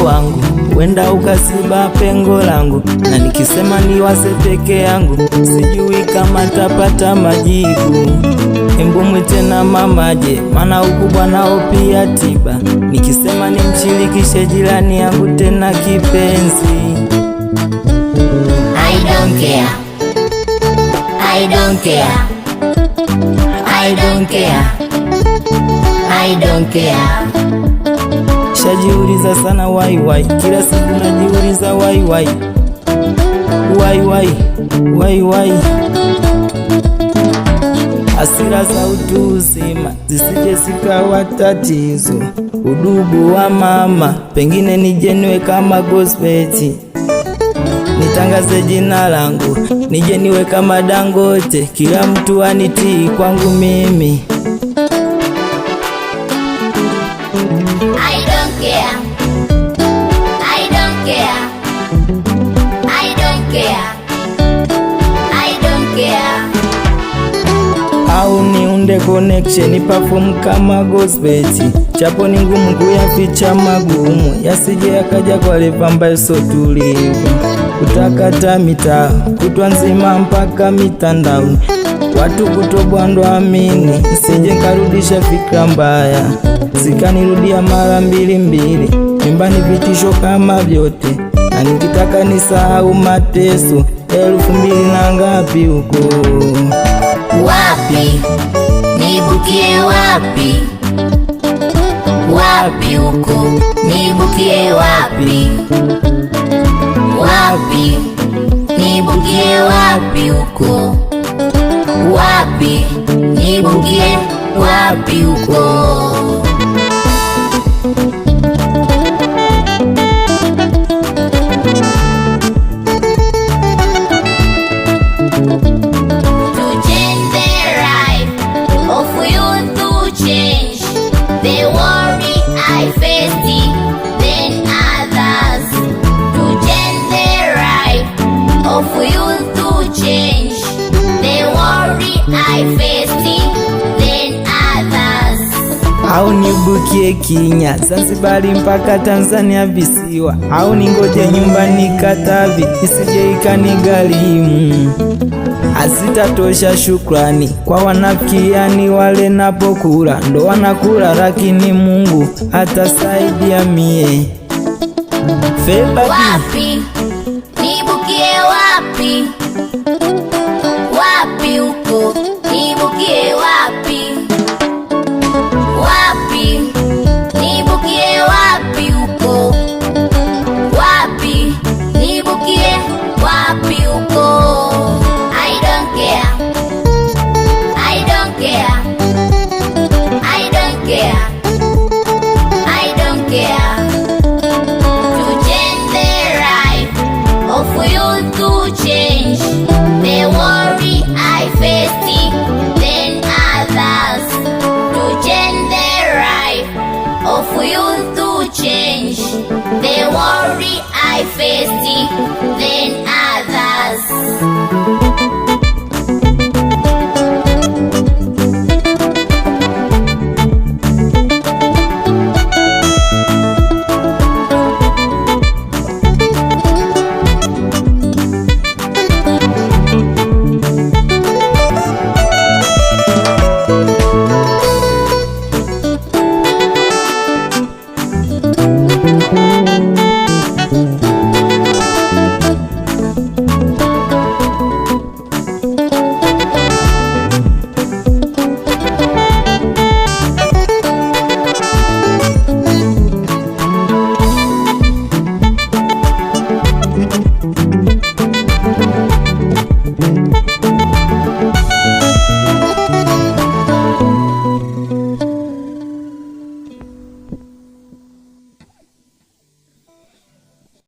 wangu, wenda ukasiba pengo langu, na nikisema niwase peke yangu, sijui kama tapata majibu. Embu mwite na mamaje, mana ukubwa nao pia tiba. Nikisema nimshirikishe jirani yangu tena kipenzi. I don't care, I don't care, I don't care, I don't care. Shajiuliza sana why, kila siku najiuliza why. Hasira za utu uzima zisije zikawa tatizo. Udugu wa mama pengine nije kama gospel, nitangaze jina langu nije niwe kama Dangote, kila mtu anitii kwangu mimi. I don't care, I don't care, I don't care, I don't care. Au niunde connection perform kama gospel, chapo ni ngumu kuyaficha magumu, yasije yakaja kwa levamba so tulivu. Kutakata mitaa kutwa nzima mpaka mitandaoni, watu kutobwandwa amini, sije karudisha fikra mbaya, zikanirudia mara mbili, nyumbani vitisho kama vyote, na nikitaka nisahau mateso 2000 na ngapi huko. Wapi nibukie, wapi wapi huko nibukie, wapi wapi nibukie, wapi huko wapi nibukie, wapi huko. I faced it, then others to change the right of you to change. The worry I faced it, then others. Au nibukie Kenya, Zanzibari mpaka Tanzania visiwa, au ningoje nyumbani Katavi isije ikanigharimu. Hazitatosha shukrani kwa wanafiki, yani wale napokula ndo wanakula, lakini Mungu atasaidia mie. Wapi nibukie, wapi wapi huko nibukie, wapi wapi nibukie, wapi huko wapi nibukie, wapi huko. I don't care, I don't care, I don't care, I don't care. To change the right of you to change. The worry I faced it, then others to change the right of you to change. The worry I faced it, then others.